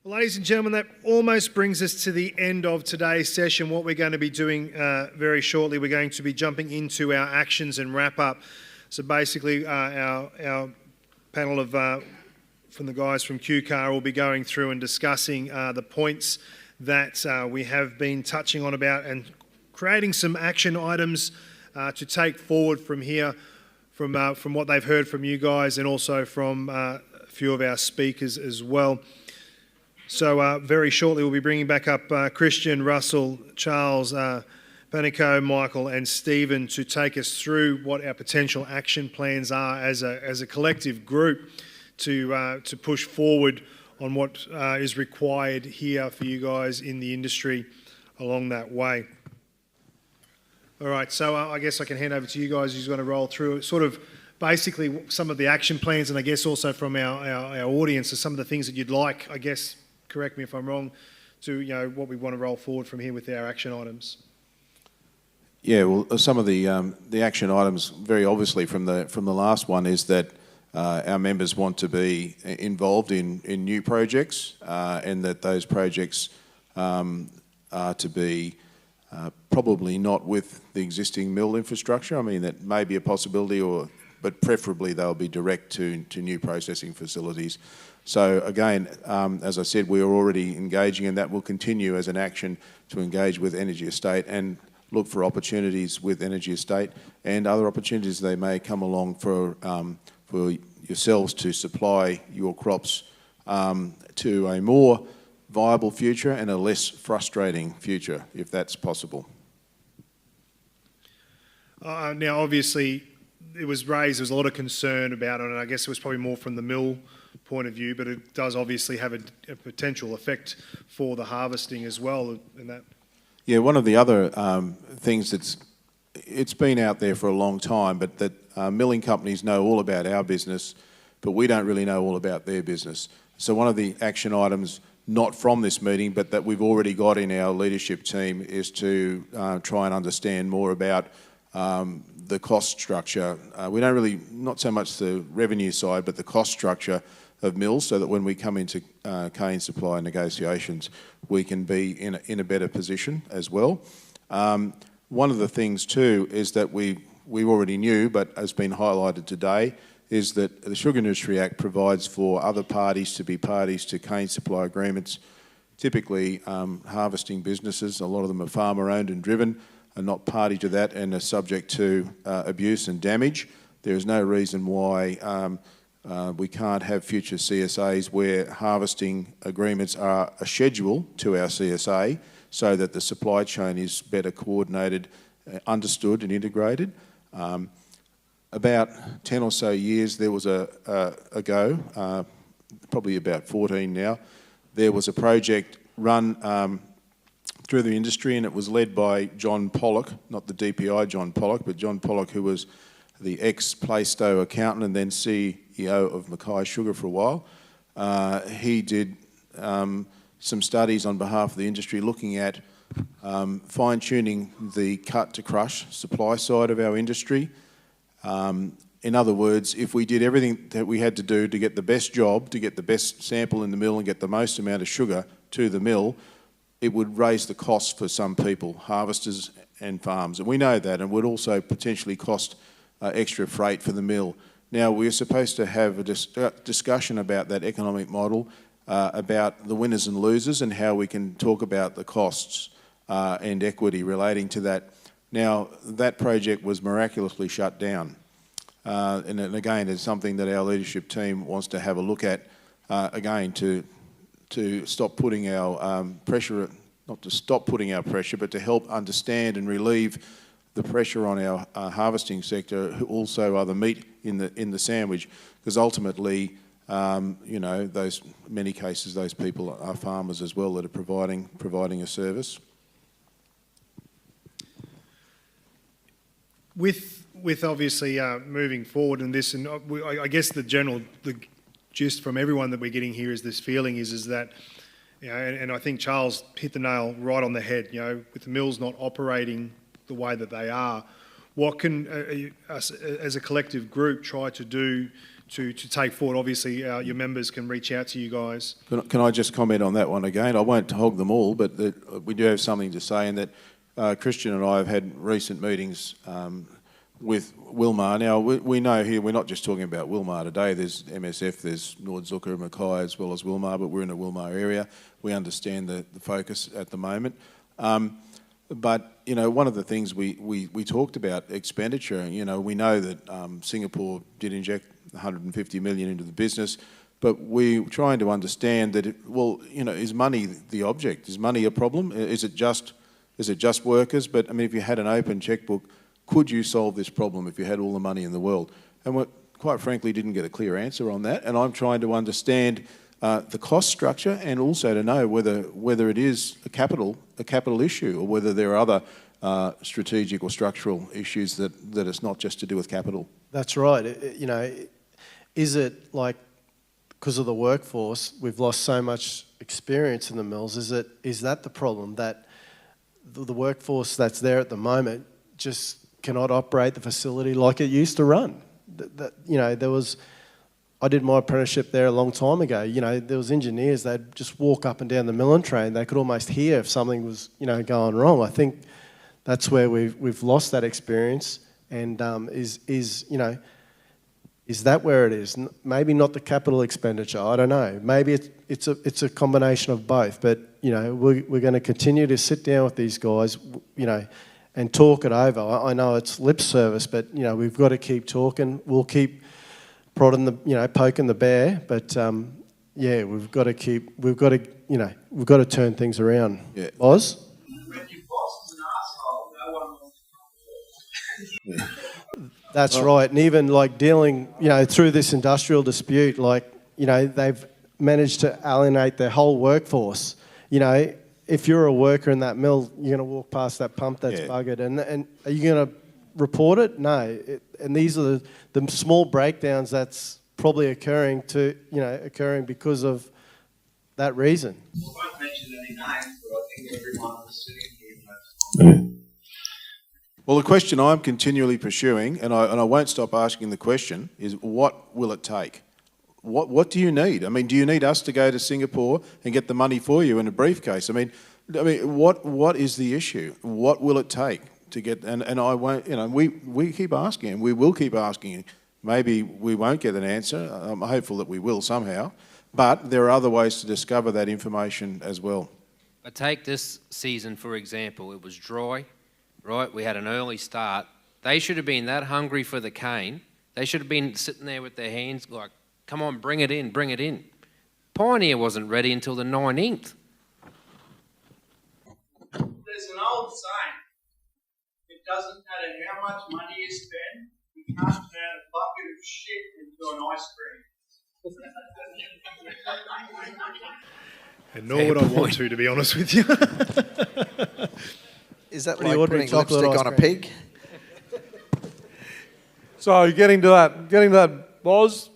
Well, ladies and gentlemen, that almost brings us to the end of today's session. What we're going to be doing very shortly, we're going to be jumping into our actions and wrap up. So basically, our panel of from the guys from QCAR will be going through and discussing the points that we have been touching on about and creating some action items to take forward from here, from what they've heard from you guys and also from a few of our speakers as well. So very shortly we'll be bringing back up Christian, Russell, Charles, Panico, Michael and Stephen to take us through what our potential action plans are as a collective group to push forward on what is required here for you guys in the industry along that way. All right, so I guess I can hand over to you guys who's going to roll through sort of basically some of the action plans, and I guess also from our audience are some of the things that you'd like, I guess, correct me if I'm wrong, to what we want to roll forward from here with our action items. Yeah, well, some of the action items, very obviously from the last one, is that our members want to be involved in new projects, and that those projects are to be probably not with the existing mill infrastructure. I mean, that may be a possibility, but preferably they'll be direct to new processing facilities. So again, as I said, we are already engaging, and that will continue as an action to engage with Energy Estate and look for opportunities with Energy Estate and other opportunities they may come along for yourselves to supply your crops to a more viable future and a less frustrating future, if that's possible. Now, obviously, it was raised, there was a lot of concern about it, and I guess it was probably more from the mill point of view, but it does obviously have a potential effect for the harvesting as well. In that. Yeah, one of the other things it's been out there for a long time, but that milling companies know all about our business, but we don't really know all about their business. So one of the action items, not from this meeting, but that we've already got in our leadership team, is to try and understand more about the cost structure. We don't really, not so much the revenue side, but the cost structure of mills, so that when we come into cane supply negotiations, we can be in a better position as well. One of the things too is that we already knew, but has been highlighted today, is that the Sugar Industry Act provides for other parties to be parties to cane supply agreements. Typically, harvesting businesses, a lot of them are farmer-owned and driven, are not party to that and are subject to abuse and damage. There is no reason why we can't have future CSAs where harvesting agreements are a schedule to our CSA so that the supply chain is better coordinated, understood and integrated. About 10 or so years there was ago, probably about 14 now, there was a project run through the industry, and it was led by John Pollock, not the DPI John Pollock, but John Pollock, who was the ex-Plaistow accountant and then CEO of Mackay Sugar for a while. He did some studies on behalf of the industry looking at fine-tuning the cut-to-crush supply side of our industry. In other words, if we did everything that we had to do to get the best job, to get the best sample in the mill and get the most amount of sugar to the mill, it would raise the cost for some people, harvesters and farms. And we know that, and would also potentially cost extra freight for the mill. Now, we're supposed to have a discussion about that economic model, about the winners and losers and how we can talk about the costs and equity relating to that. Now, that project was miraculously shut down. And again, it's something that our leadership team wants to have a look at, again, to stop putting our pressure, not to stop putting our pressure, but to help understand and relieve the pressure on our harvesting sector, who also are the meat in the sandwich, because ultimately, those many cases, those people are farmers as well that are providing a service. With obviously moving forward in this, and I guess the gist from everyone that we're getting here is this feeling is that, and I think Charles hit the nail right on the head. With the mills not operating the way that they are, what can us as a collective group try to do to take forward? Obviously, your members can reach out to you guys. Can I just comment on that one again? I won't hog them all, but we do have something to say in that Christian and I have had recent meetings with Wilmar. Now, we know here we're not just talking about Wilmar today. There's MSF, there's Nordzucker, Mackay as well as Wilmar, but we're in a Wilmar area. We understand the focus at the moment. But, you know, one of the things we talked about expenditure, you know, we know that Singapore did inject 150 million into the business, but we're trying to understand that, is money the object? Is money a problem? Is it just workers? But, I mean, if you had an open checkbook, could you solve this problem if you had all the money in the world? And we quite frankly didn't get a clear answer on that, and I'm trying to understand the cost structure and also to know whether it is a capital issue or whether there are other strategic or structural issues that it's not just to do with capital. That's right. Is it like because of the workforce we've lost so much experience in the mills? Is that the problem, that the workforce that's there at the moment just cannot operate the facility like it used to run? I did my apprenticeship there a long time ago. You know, there was engineers, they'd just walk up and down the milling train. They could almost hear if something was, going wrong. I think that's where we've lost that experience. And is that where it is? Maybe not the capital expenditure. I don't know. Maybe it's a combination of both. But we're going to continue to sit down with these guys, and talk it over. I know it's lip service, but we've got to keep talking. We'll keep prodding poking the bear, but we've got to turn things around. Yeah. Oz? When your boss is an asshole, no one wants to come to work. That's right, and even like dealing, through this industrial dispute, they've managed to alienate their whole workforce. If you're a worker in that mill, you're going to walk past that pump that's buggered, and are you going to report it? No. And these are the small breakdowns that's probably occurring because of that reason. I won't mention any names, but I think everyone who's sitting here knows. Well, the question I'm continually pursuing, and I won't stop asking the question, is what will it take? What do you need? I mean, do you need us to go to Singapore and get the money for you in a briefcase? I mean, what is the issue? What will it take to get? And I won't. We keep asking, and we will keep asking. Maybe we won't get an answer. I'm hopeful that we will somehow. But there are other ways to discover that information as well. I take this season for example. It was dry, right? We had an early start. They should have been that hungry for the cane. They should have been sitting there with their hands like, come on, bring it in, bring it in. Pioneer wasn't ready until the 19th. There's an old saying, it doesn't matter how much money you spend, you can't turn a bucket of shit into an ice cream. And nor would I want to be honest with you. Is that Pretty like ordinary putting chocolate lipstick ice on a cream. pig? So getting to that, Boz,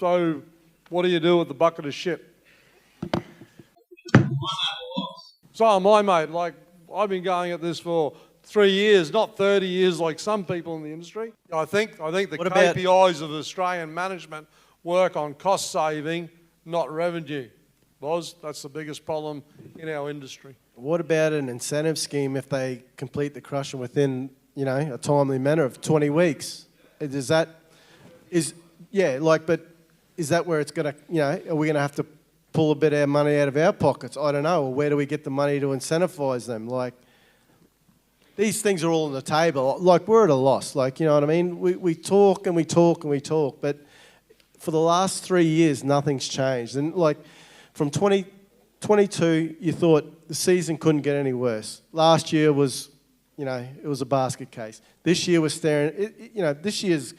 so what do you do with the bucket of shit? So am I, mate. Like, I've been going at this for 3 years, not 30 years like some people in the industry. I think the KPIs of Australian management work on cost saving, not revenue. Boz, that's the biggest problem in our industry. What about an incentive scheme if they complete the crushing within, a timely manner of 20 weeks? But is that where it's going to, are we going to have to pull a bit of money out of our pockets? I don't know. Or where do we get the money to incentivise them? Like, these things are all on the table. Like, we're at a loss. Like, you know what I mean? We talk and we talk and we talk, but for the last 3 years, nothing's changed. And like, from 2022, you thought the season couldn't get any worse. Last year was, it was a basket case. This year we're staring, this year's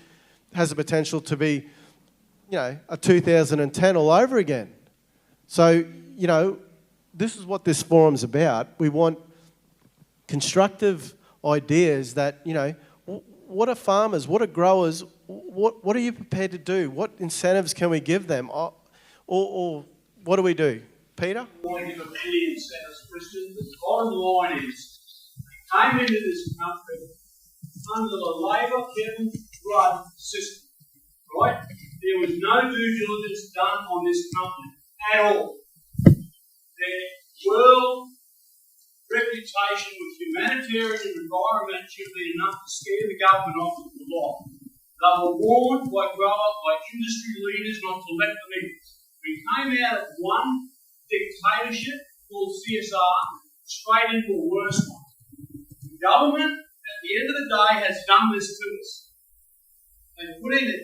has the potential to be, a 2010 all over again. So, this is what this forum's about. We want constructive ideas that, what are farmers, what are growers, what are you prepared to do? What incentives can we give them? Or what do we do? Peter? I want to give a clear incentives, Christian. The bottom line is, we came into this country under the Labor Kevin Rudd system, right? There was no due diligence done on this company at all. Their world reputation with humanitarian and environment should be enough to scare the government off with the law. They were warned by industry leaders not to let them in. We came out of one dictatorship called CSR straight into a worse one. The government, at the end of the day, has done this to us. They're looking at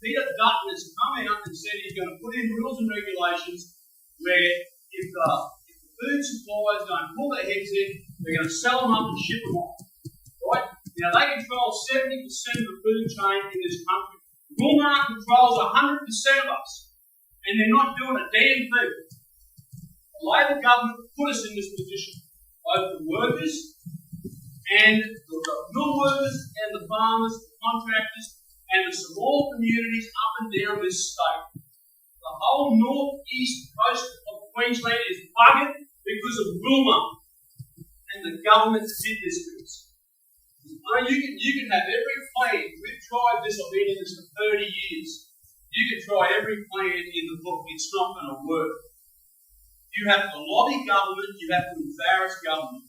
Peter Dutton has come out and said he's going to put in rules and regulations where if the food suppliers don't pull their heads in, they're going to sell them up and ship them off. Right? Now, they control 70% of the food chain in this country. Walmart controls 100% of us, and they're not doing a damn thing. The Labor government put us in this position, both the workers and the mill workers and the farmers, the contractors, and the small communities up and down this state. The whole northeast coast of Queensland is buggered because of Wilmar, and the government did this to us. You can have every plan. We've tried this. I've been in this for 30 years. You can try every plan in the book. It's not going to work. You have to lobby government. You have to embarrass government.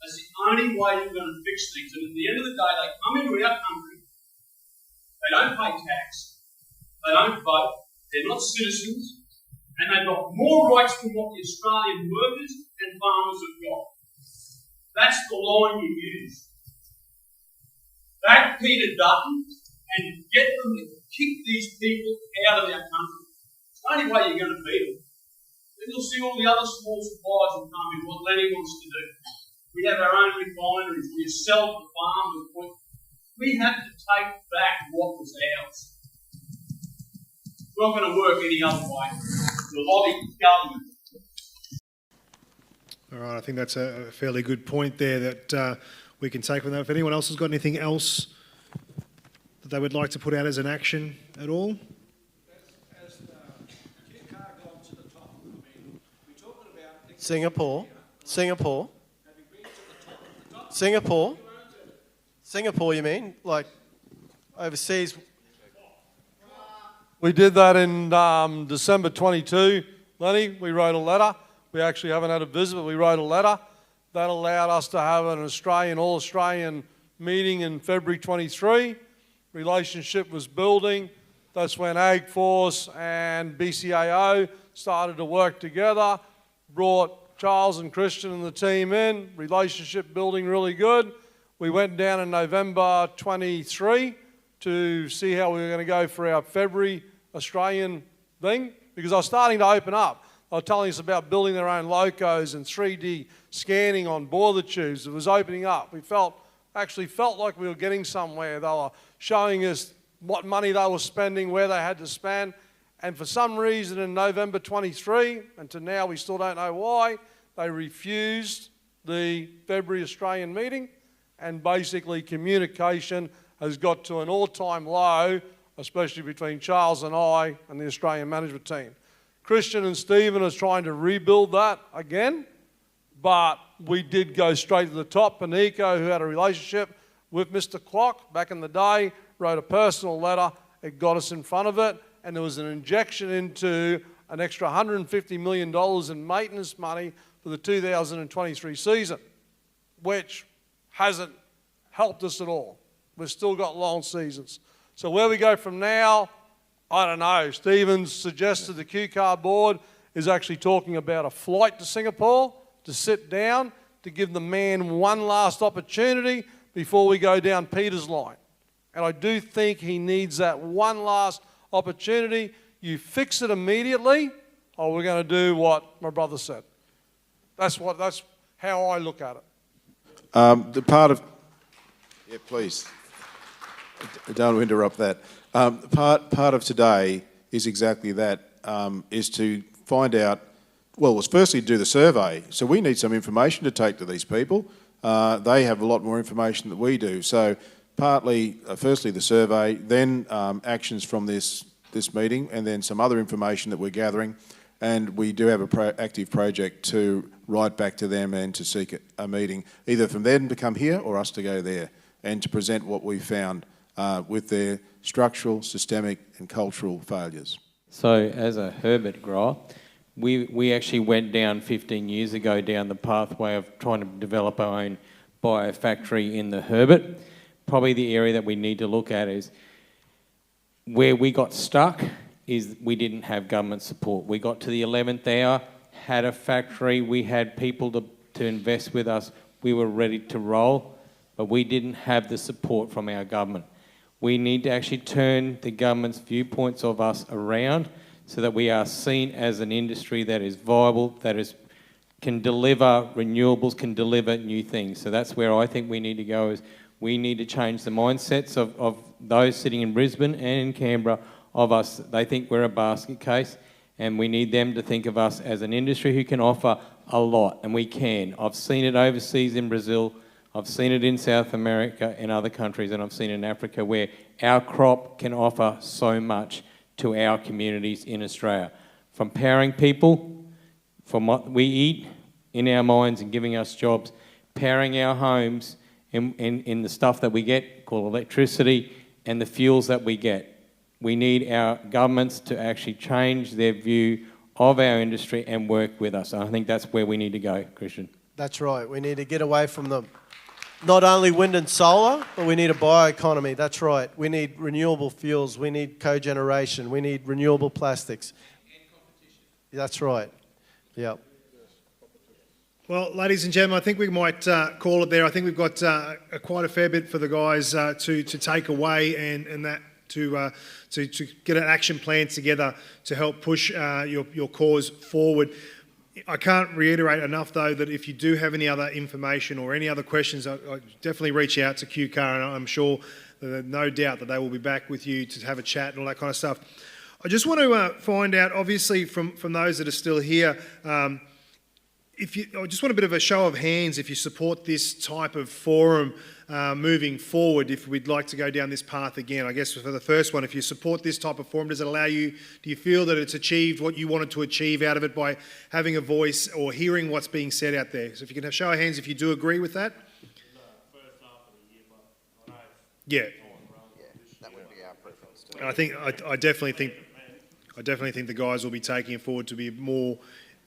That's the only way you're going to fix things. And at the end of the day, they come into our country. They don't pay tax. They don't vote. They're not citizens. And they've got more rights than what the Australian workers and farmers have got. That's the line you use. Back Peter Dutton and get them to kick these people out of our country. It's the only way you're going to beat them. Then you'll see all the other small suppliers will come in, what Lenny wants to do. We have our own refineries. We sell to farmers. We have to take back what was ours. It's not going to work any other way. The lobby government. All right, I think that's a fairly good point there that we can take from that. If anyone else has got anything else that they would like to put out as an action at all? Has QCAR gone to the top? I mean, we're talking about Singapore. Have you been to the top? Singapore, you mean? Like overseas? We did that in December 22, Lenny. We wrote a letter. We actually haven't had a visit, but we wrote a letter. That allowed us to have an all-Australian meeting in February 23. Relationship was building. That's when AgForce and BCAO started to work together, brought Charles and Christian and the team in, relationship building really good. We went down in November 23 to see how we were going to go for our February Australian thing, because I was starting to open up. They were telling us about building their own locos and 3D scanning on boiler tubes. It was opening up. We actually felt like we were getting somewhere. They were showing us what money they were spending, where they had to spend. And for some reason in November 23, and to now we still don't know why, they refused the February Australian meeting, and basically communication has got to an all-time low, especially between Charles and I and the Australian management team. Christian and Stephen are trying to rebuild that again, but we did go straight to the top. Panico, who had a relationship with Mr. Clock back in the day, wrote a personal letter. It got us in front of it, and there was an injection into an extra $150 million in maintenance money for the 2023 season, which hasn't helped us at all. We've still got long seasons. So where we go from now, I don't know. Stephen's suggested the QCAR board is actually talking about a flight to Singapore to sit down, to give the man one last opportunity before we go down Peter's line. And I do think he needs that one last opportunity. You fix it immediately, or we're going to do what my brother said. That's how I look at it. The part of... Yeah, please. I don't want to interrupt that. Part of today is exactly that, is to find out, well, was firstly do the survey. So we need some information to take to these people. They have a lot more information than we do. So partly, firstly the survey, then actions from this meeting, and then some other information that we're gathering. And we do have an active project to write back to them and to seek a meeting, either from them to come here or us to go there. and to present what we found with their structural, systemic and cultural failures. So as a herbert grower, we actually went down 15 years ago down the pathway of trying to develop our own biofactory in the herbert. Probably the area that we need to look at is where we got stuck is we didn't have government support. We got to the 11th hour, had a factory, we had people to invest with us, we were ready to roll, but we didn't have the support from our government. We need to actually turn the government's viewpoints of us around so that we are seen as an industry that is viable, can deliver renewables, can deliver new things. So that's where I think we need to go, is we need to change the mindsets of those sitting in Brisbane and in Canberra of us. They think we're a basket case, and we need them to think of us as an industry who can offer a lot, and we can. I've seen it overseas in Brazil, I've seen it in South America and other countries, and I've seen it in Africa, where our crop can offer so much to our communities in Australia. From powering people, from what we eat in our mines and giving us jobs, powering our homes in the stuff that we get, called electricity, and the fuels that we get. We need our governments to actually change their view of our industry and work with us. I think that's where we need to go, Christian. That's right. We need to get away from not only wind and solar, but we need a bioeconomy. That's right. We need renewable fuels. We need cogeneration. We need renewable plastics. And competition. That's right. Yep. Well, ladies and gentlemen, I think we might call it there. I think we've got quite a fair bit for the guys to take away, and that to get an action plan together to help push your cause forward. I can't reiterate enough, though, that if you do have any other information or any other questions, I definitely reach out to QCAR, and I'm sure, no doubt, that they will be back with you to have a chat and all that kind of stuff. I just want to find out, obviously, from those that are still here, I just want a bit of a show of hands if you support this type of forum moving forward, if we'd like to go down this path again. I guess for the first one, if you support this type of forum, does it allow you, do you feel that it's achieved what you wanted to achieve out of it by having a voice or hearing what's being said out there? So if you can have show of hands if you do agree with that. Yeah. That would be our preference. I definitely think the guys will be taking it forward to be more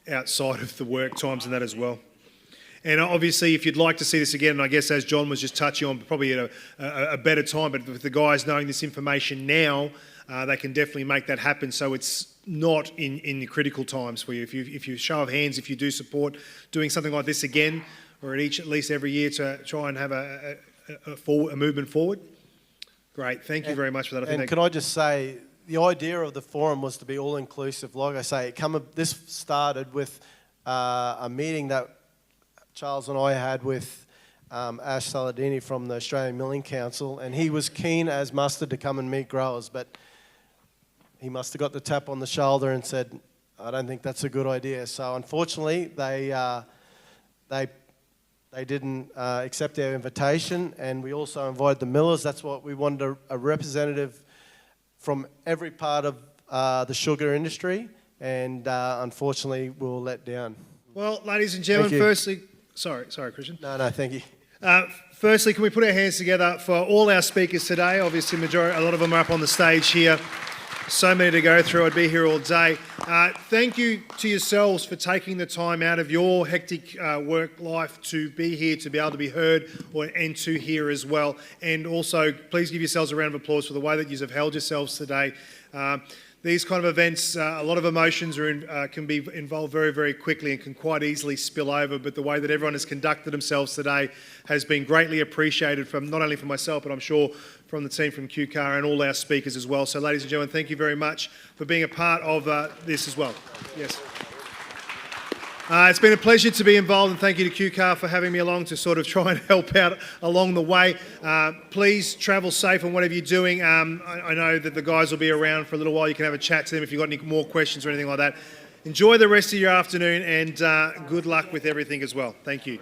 outside of the work times and that as well. And obviously, if you'd like to see this again, and I guess as John was just touching on, probably at a better time, but with the guys knowing this information now, they can definitely make that happen. So it's not in the critical times for you. If you show of hands, if you do support doing something like this again, or at least every year to try and have a movement forward. Great, thank you very much for that. And can I just say, the idea of the forum was to be all-inclusive. Like I say, this started with a meeting that Charles and I had with Ash Saladini from the Australian Milling Council, and he was keen as mustard to come and meet growers, but he must have got the tap on the shoulder and said, I don't think that's a good idea. So unfortunately, they didn't accept our invitation, and we also invited the millers. That's what we wanted, a representative from every part of the sugar industry, and unfortunately we were let down. Well, ladies and gentlemen, firstly, sorry, Christian. No, thank you. Firstly, can we put our hands together for all our speakers today? Obviously, a lot of them are up on the stage here. So many to go through. I'd be here all day. Thank you to yourselves for taking the time out of your hectic work life to be here, to be able to be heard and to hear as well. And also, please give yourselves a round of applause for the way that you have held yourselves today. These kind of events, a lot of emotions can be involved very, very quickly and can quite easily spill over, but the way that everyone has conducted themselves today has been greatly appreciated from not only from myself, but I'm sure from the team from QCAR and all our speakers as well. So ladies and gentlemen, thank you very much for being a part of this as well. Yes. It's been a pleasure to be involved, and thank you to QCAR for having me along to sort of try and help out along the way. Please travel safe on whatever you're doing. I know that the guys will be around for a little while. You can have a chat to them if you've got any more questions or anything like that. Enjoy the rest of your afternoon, and good luck with everything as well. Thank you.